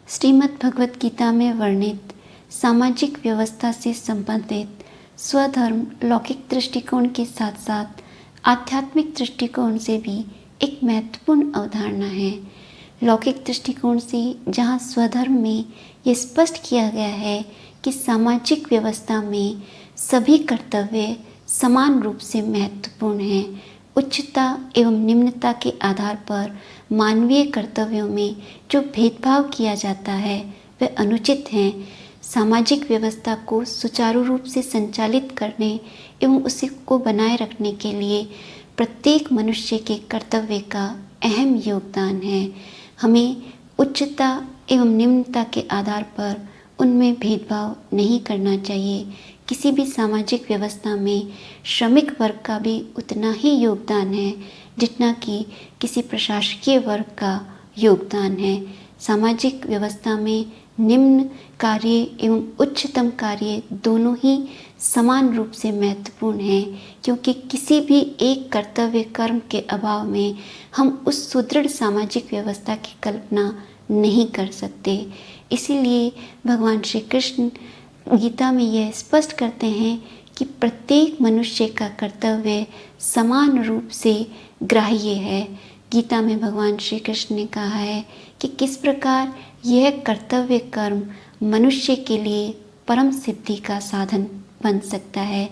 श्रीमद् भगवत गीता में वर्णित सामाजिक व्यवस्था से संबंधित स्वधर्म लौकिक दृष्टिकोण के साथ साथ आध्यात्मिक दृष्टिकोण से भी एक महत्वपूर्ण अवधारणा है। लौकिक दृष्टिकोण से जहाँ स्वधर्म में ये स्पष्ट किया गया है कि सामाजिक व्यवस्था में सभी कर्तव्य समान रूप से महत्वपूर्ण हैं। उच्चता एवं निम्नता के आधार पर मानवीय कर्तव्यों में जो भेदभाव किया जाता है वह अनुचित है। सामाजिक व्यवस्था को सुचारू रूप से संचालित करने एवं उसे को बनाए रखने के लिए प्रत्येक मनुष्य के कर्तव्य का अहम योगदान है। हमें उच्चता एवं निम्नता के आधार पर उनमें भेदभाव नहीं करना चाहिए। किसी भी सामाजिक व्यवस्था में श्रमिक वर्ग का भी उतना ही योगदान है जितना कि किसी प्रशासकीय वर्ग का योगदान है। सामाजिक व्यवस्था में निम्न कार्य एवं उच्चतम कार्य दोनों ही समान रूप से महत्वपूर्ण हैं, क्योंकि किसी भी एक कर्तव्य कर्म के अभाव में हम उस सुदृढ़ सामाजिक व्यवस्था की कल्पना नहीं कर सकते। इसीलिए भगवान श्री कृष्ण गीता में यह स्पष्ट करते हैं कि प्रत्येक मनुष्य का कर्तव्य समान रूप से ग्राह्य है। गीता में भगवान श्री कृष्ण ने कहा है कि किस प्रकार यह कर्तव्य कर्म मनुष्य के लिए परम सिद्धि का साधन बन सकता है।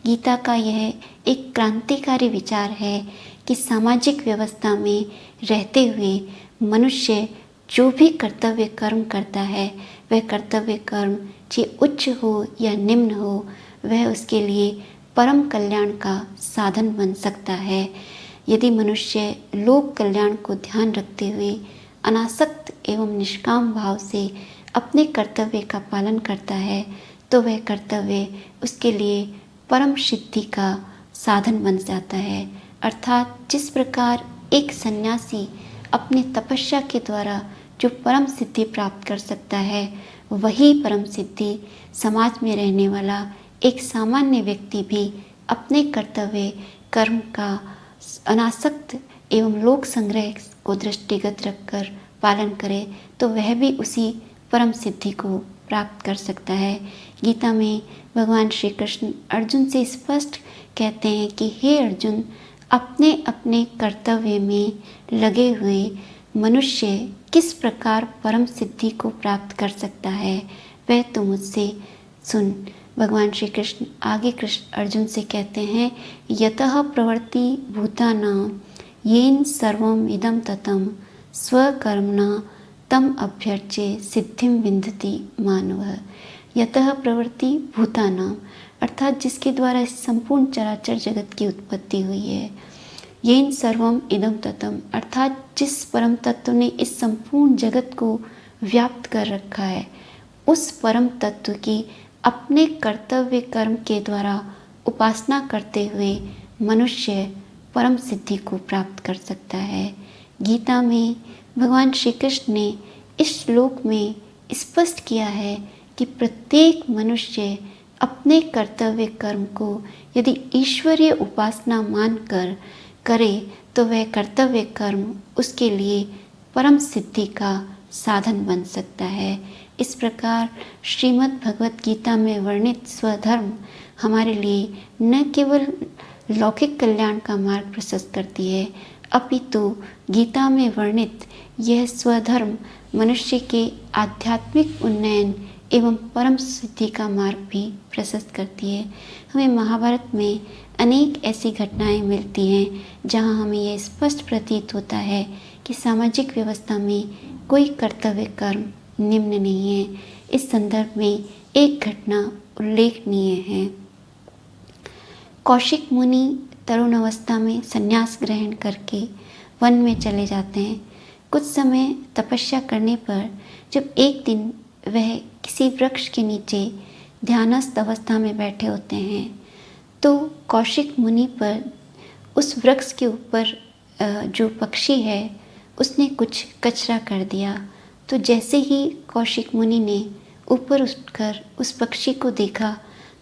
गीता का यह एक क्रांतिकारी विचार है कि सामाजिक व्यवस्था में रहते हुए मनुष्य जो भी कर्तव्य कर्म करता है वह कर्तव्य कर्म चाहे उच्च हो या निम्न हो वह उसके लिए परम कल्याण का साधन बन सकता है। यदि मनुष्य लोक कल्याण को ध्यान रखते हुए अनासक्त एवं निष्काम भाव से अपने कर्तव्य का पालन करता है तो वह कर्तव्य उसके लिए परम सिद्धि का साधन बन जाता है। अर्थात जिस प्रकार एक सन्यासी अपनी तपस्या के द्वारा जो परम सिद्धि प्राप्त कर सकता है वही परम सिद्धि समाज में रहने वाला एक सामान्य व्यक्ति भी अपने कर्तव्य कर्म का अनासक्त एवं लोक संग्रह को दृष्टिगत रखकर पालन करे तो वह भी उसी परम सिद्धि को प्राप्त कर सकता है। गीता में भगवान श्री कृष्ण अर्जुन से स्पष्ट कहते हैं कि हे अर्जुन, अपने अपने कर्तव्य में लगे हुए मनुष्य किस प्रकार परम सिद्धि को प्राप्त कर सकता है वह तो मुझसे सुन। भगवान श्री कृष्ण आगे कृष्ण अर्जुन से कहते हैं यतः प्रवृत्ति भूतानां येन सर्वम इदं ततं स्वकर्मणा तम अभ्यर्च्य सिद्धिं विन्दति मानवः। यतः प्रवृत्ति भूतानां अर्थात जिसके द्वारा इस संपूर्ण चराचर जगत की उत्पत्ति हुई है। येन सर्वम इदं ततं अर्थात जिस परम तत्व ने इस संपूर्ण जगत को व्याप्त कर रखा है उस परम तत्व की अपने कर्तव्य कर्म के द्वारा उपासना करते हुए मनुष्य परम सिद्धि को प्राप्त कर सकता है। गीता में भगवान श्री कृष्ण ने इस श्लोक में स्पष्ट किया है कि प्रत्येक मनुष्य अपने कर्तव्य कर्म को यदि ईश्वरीय उपासना मानकर करे तो वह कर्तव्य कर्म उसके लिए परम सिद्धि का साधन बन सकता है। इस प्रकार श्रीमद् भगवत गीता में वर्णित स्वधर्म हमारे लिए न केवल लौकिक कल्याण का मार्ग प्रशस्त करती है अपितु गीता में वर्णित यह स्वधर्म मनुष्य के आध्यात्मिक उन्नयन एवं परम सिद्धि का मार्ग भी प्रशस्त करती है। हमें महाभारत में अनेक ऐसी घटनाएं मिलती हैं जहां हमें यह स्पष्ट प्रतीत होता है कि सामाजिक व्यवस्था में कोई कर्तव्य कर्म निम्न नहीं है। इस संदर्भ में एक घटना उल्लेखनीय है। कौशिक मुनि तरुण अवस्था में संन्यास ग्रहण करके वन में चले जाते हैं। कुछ समय तपस्या करने पर जब एक दिन वह किसी वृक्ष के नीचे ध्यानस्थ अवस्था में बैठे होते हैं तो कौशिक मुनि पर उस वृक्ष के ऊपर जो पक्षी है उसने कुछ कचरा कर दिया। तो जैसे ही कौशिक मुनि ने ऊपर उठकर उस पक्षी को देखा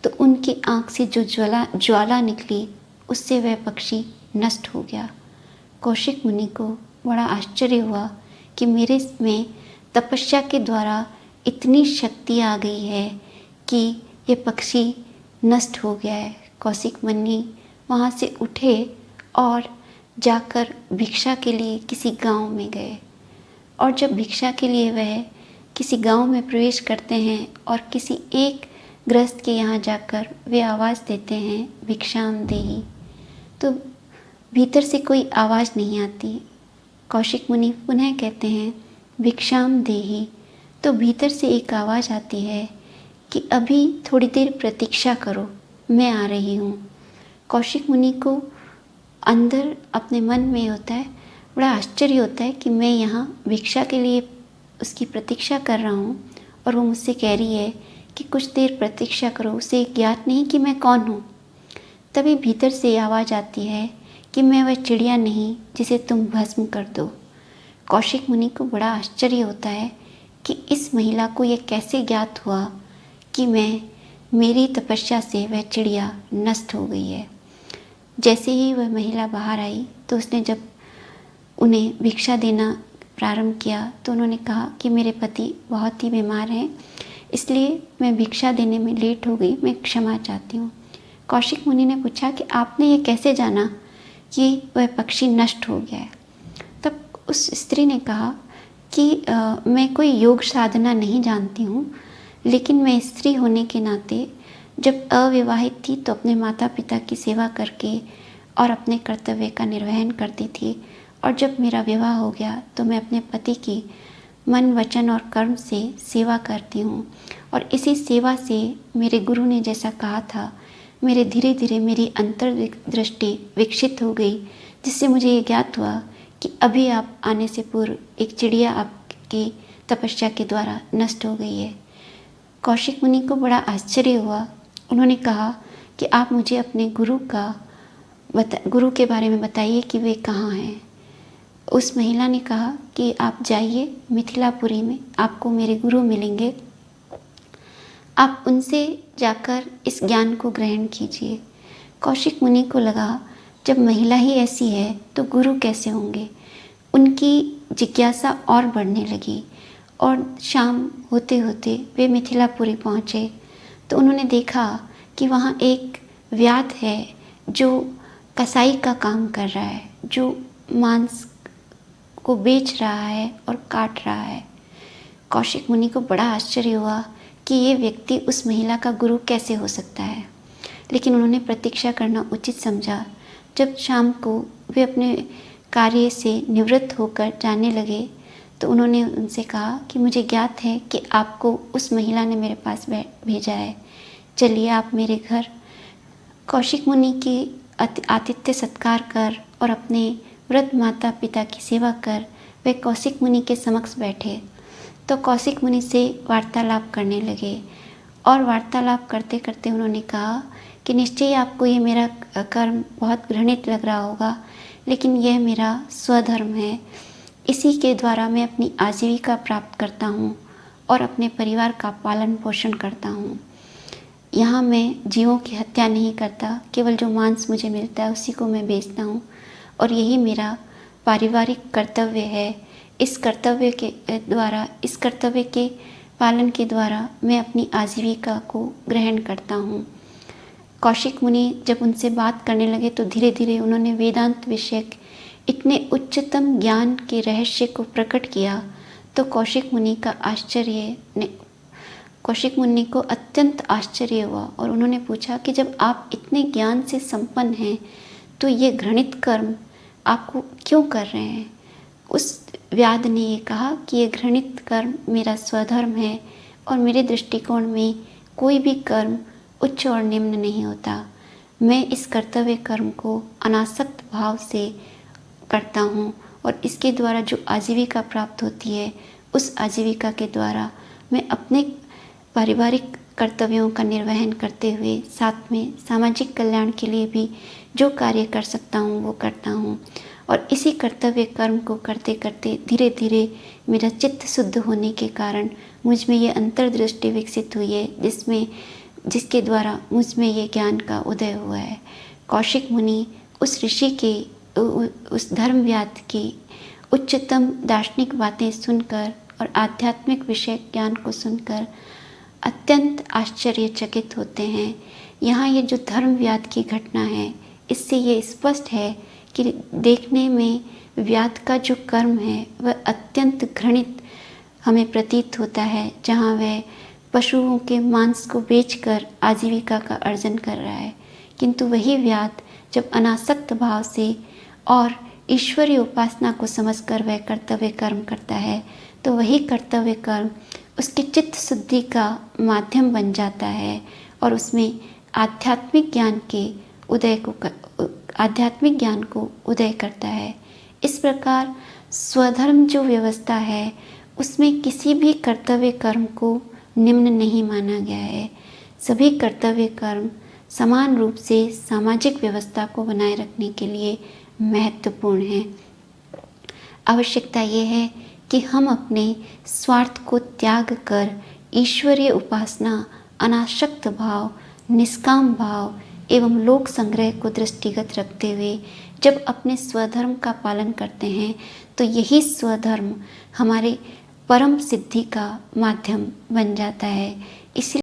तो उनकी आँख से जो ज्वाला निकली उससे वह पक्षी नष्ट हो गया। कौशिक मुनि को बड़ा आश्चर्य हुआ कि मेरे में तपस्या के द्वारा इतनी शक्ति आ गई है कि ये पक्षी नष्ट हो गया है। कौशिक मुनि वहाँ से उठे और जाकर भिक्षा के लिए किसी गांव में गए। और जब भिक्षा के लिए वह किसी गांव में प्रवेश करते हैं और किसी एक गृहस्थ के यहाँ जाकर वे आवाज़ देते हैं, भिक्षाम देहि, तो भीतर से कोई आवाज़ नहीं आती। कौशिक मुनि पुनः कहते हैं भिक्षाम देहि, तो भीतर से एक आवाज़ आती है कि अभी थोड़ी देर प्रतीक्षा करो, मैं आ रही हूँ। कौशिक मुनि को अंदर अपने मन में होता है, बड़ा आश्चर्य होता है कि मैं यहाँ भिक्षा के लिए उसकी प्रतीक्षा कर रहा हूँ और वो मुझसे कह रही है कि कुछ देर प्रतीक्षा करो, उसे ज्ञात नहीं कि मैं कौन हूँ। तभी भीतर से आवाज़ आती है कि मैं वह चिड़िया नहीं जिसे तुम भस्म कर दो। कौशिक मुनि को बड़ा आश्चर्य होता है कि इस महिला को यह कैसे ज्ञात हुआ कि मेरी तपस्या से वह चिड़िया नष्ट हो गई है। जैसे ही वह महिला बाहर आई तो उसने जब उन्हें भिक्षा देना प्रारंभ किया तो उन्होंने कहा कि मेरे पति बहुत ही बीमार हैं, इसलिए मैं भिक्षा देने में लेट हो गई, मैं क्षमा चाहती हूँ। कौशिक मुनि ने पूछा कि आपने ये कैसे जाना कि वह पक्षी नष्ट हो गया है? तब उस स्त्री ने कहा कि मैं कोई योग साधना नहीं जानती हूँ, लेकिन मैं स्त्री होने के नाते जब अविवाहित थी तो अपने माता पिता की सेवा करके और अपने कर्तव्य का निर्वहन करती थी, और जब मेरा विवाह हो गया तो मैं अपने पति की मन, वचन और कर्म से सेवा करती हूँ। और इसी सेवा से मेरे गुरु ने जैसा कहा था, मेरे धीरे धीरे मेरी अंतर्दृष्टि विकसित हो गई, जिससे मुझे ये ज्ञात हुआ कि अभी आप आने से पूर्व एक चिड़िया आपकी तपस्या के द्वारा नष्ट हो गई है। कौशिक मुनि को बड़ा आश्चर्य हुआ। उन्होंने कहा कि आप मुझे अपने गुरु के बारे में बताइए कि वे कहाँ हैं। उस महिला ने कहा कि आप जाइए मिथिलापुरी में, आपको मेरे गुरु मिलेंगे, आप उनसे जाकर इस ज्ञान को ग्रहण कीजिए। कौशिक मुनि को लगा जब महिला ही ऐसी है तो गुरु कैसे होंगे। उनकी जिज्ञासा और बढ़ने लगी और शाम होते होते वे मिथिलापुरी पहुँचे तो उन्होंने देखा कि वहाँ एक व्याध है जो कसाई का काम कर रहा है, जो मांस को बेच रहा है और काट रहा है। कौशिक मुनि को बड़ा आश्चर्य हुआ कि ये व्यक्ति उस महिला का गुरु कैसे हो सकता है, लेकिन उन्होंने प्रतीक्षा करना उचित समझा। जब शाम को वे अपने कार्य से निवृत्त होकर जाने लगे तो उन्होंने उनसे कहा कि मुझे ज्ञात है कि आपको उस महिला ने मेरे पास भेजा है, चलिए आप मेरे घर। कौशिक मुनि की आतिथ्य सत्कार कर और अपने वृद्ध माता पिता की सेवा कर वे कौशिक मुनि के समक्ष बैठे तो कौशिक मुनि से वार्तालाप करने लगे। और वार्तालाप करते करते उन्होंने कहा कि निश्चय आपको ये मेरा कर्म बहुत घृणित लग रहा होगा, लेकिन यह मेरा स्वधर्म है, इसी के द्वारा मैं अपनी आजीविका प्राप्त करता हूँ और अपने परिवार का पालन पोषण करता हूँ। यहाँ मैं जीवों की हत्या नहीं करता, केवल जो मांस मुझे मिलता है उसी को मैं बेचता हूँ, और यही मेरा पारिवारिक कर्तव्य है। इस कर्तव्य के पालन के द्वारा मैं अपनी आजीविका को ग्रहण करता हूँ। कौशिक मुनि जब उनसे बात करने लगे तो धीरे धीरे उन्होंने वेदांत विषयक इतने उच्चतम ज्ञान के रहस्य को प्रकट किया तो कौशिक मुनि को अत्यंत आश्चर्य हुआ और उन्होंने पूछा कि जब आप इतने ज्ञान से संपन्न हैं तो ये घृणित कर्म आपको क्यों कर रहे हैं। उस व्याध ने ये कहा कि ये घृणित कर्म मेरा स्वधर्म है और मेरे दृष्टिकोण में कोई भी कर्म उच्च और निम्न नहीं होता। मैं इस कर्तव्य कर्म को अनासक्त भाव से करता हूँ और इसके द्वारा जो आजीविका प्राप्त होती है उस आजीविका के द्वारा मैं अपने पारिवारिक कर्तव्यों का निर्वहन करते हुए साथ में सामाजिक कल्याण के लिए भी जो कार्य कर सकता हूँ वो करता हूँ। और इसी कर्तव्य कर्म को करते करते धीरे धीरे मेरा चित्त शुद्ध होने के कारण मुझ में ये अंतर्दृष्टि विकसित हुई है जिसके द्वारा मुझ में ये ज्ञान का उदय हुआ है। कौशिक मुनि उस ऋषि के उस धर्मव्याध की उच्चतम दार्शनिक बातें सुनकर और आध्यात्मिक विषय ज्ञान को सुनकर अत्यंत आश्चर्यचकित होते हैं। यहाँ ये जो धर्म व्याध की घटना है, इससे ये स्पष्ट है कि देखने में व्याध का जो कर्म है वह अत्यंत घृणित हमें प्रतीत होता है, जहाँ वह पशुओं के मांस को बेचकर आजीविका का अर्जन कर रहा है। किंतु वही व्याध जब अनासक्त भाव से और ईश्वरीय उपासना को समझकर वह कर्तव्य कर्म करता है, तो वही कर्तव्य कर्म उसके चित्त शुद्धि का माध्यम बन जाता है और उसमें आध्यात्मिक ज्ञान को उदय करता है। इस प्रकार स्वधर्म जो व्यवस्था है उसमें किसी भी कर्तव्य कर्म को निम्न नहीं माना गया है। सभी कर्तव्य कर्म समान रूप से सामाजिक व्यवस्था को बनाए रखने के लिए महत्वपूर्ण है। आवश्यकता ये है कि हम अपने स्वार्थ को त्याग कर ईश्वरीय उपासना, अनासक्त भाव, निष्काम भाव एवं लोक संग्रह को दृष्टिगत रखते हुए जब अपने स्वधर्म का पालन करते हैं, तो यही स्वधर्म हमारे परम सिद्धि का माध्यम बन जाता है। इसलिए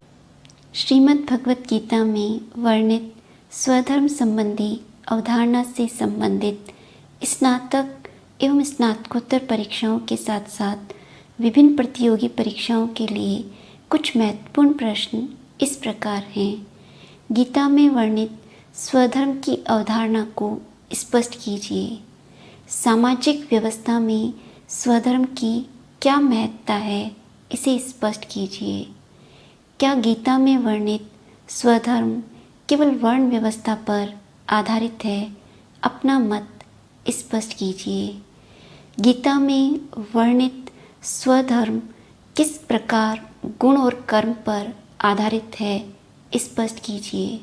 श्रीमद् भगवत गीता में वर्णित स्वधर्म संबंधी अवधारणा से संबंधित स्नातक एवं स्नातकोत्तर परीक्षाओं के साथ साथ विभिन्न प्रतियोगी परीक्षाओं के लिए कुछ महत्वपूर्ण प्रश्न इस प्रकार हैं। गीता में वर्णित स्वधर्म की अवधारणा को स्पष्ट कीजिए। सामाजिक व्यवस्था में स्वधर्म की क्या महत्ता है, इसे स्पष्ट कीजिए। क्या गीता में वर्णित स्वधर्म केवल वर्ण व्यवस्था पर आधारित है? अपना मत स्पष्ट कीजिए। गीता में वर्णित स्वधर्म किस प्रकार गुण और कर्म पर आधारित है? स्पष्ट कीजिए।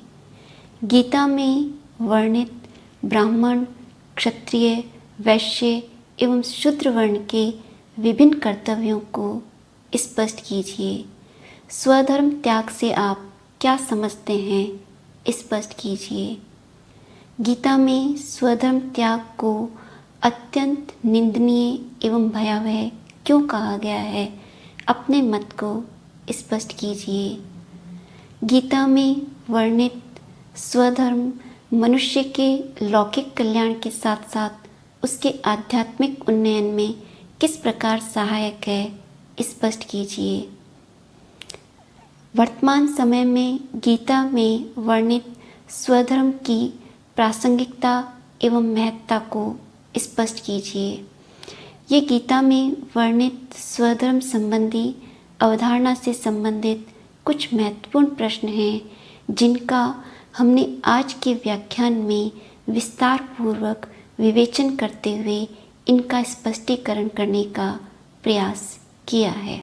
गीता में वर्णित ब्राह्मण, क्षत्रिय, वैश्य एवं शूद्र वर्ण के विभिन्न कर्तव्यों को स्पष्ट कीजिए। स्वधर्म त्याग से आप क्या समझते हैं? स्पष्ट कीजिए। गीता में स्वधर्म त्याग को अत्यंत निंदनीय एवं भयावह क्यों कहा गया है? अपने मत को स्पष्ट कीजिए। गीता में वर्णित स्वधर्म मनुष्य के लौकिक कल्याण के साथ साथ उसके आध्यात्मिक उन्नयन में किस प्रकार सहायक है? स्पष्ट कीजिए। वर्तमान समय में गीता में वर्णित स्वधर्म की प्रासंगिकता एवं महत्ता को स्पष्ट कीजिए। ये गीता में वर्णित स्वधर्म संबंधी अवधारणा से संबंधित कुछ महत्वपूर्ण प्रश्न हैं, जिनका हमने आज के व्याख्यान में विस्तार पूर्वक विवेचन करते हुए इनका स्पष्टीकरण करने का प्रयास किया है।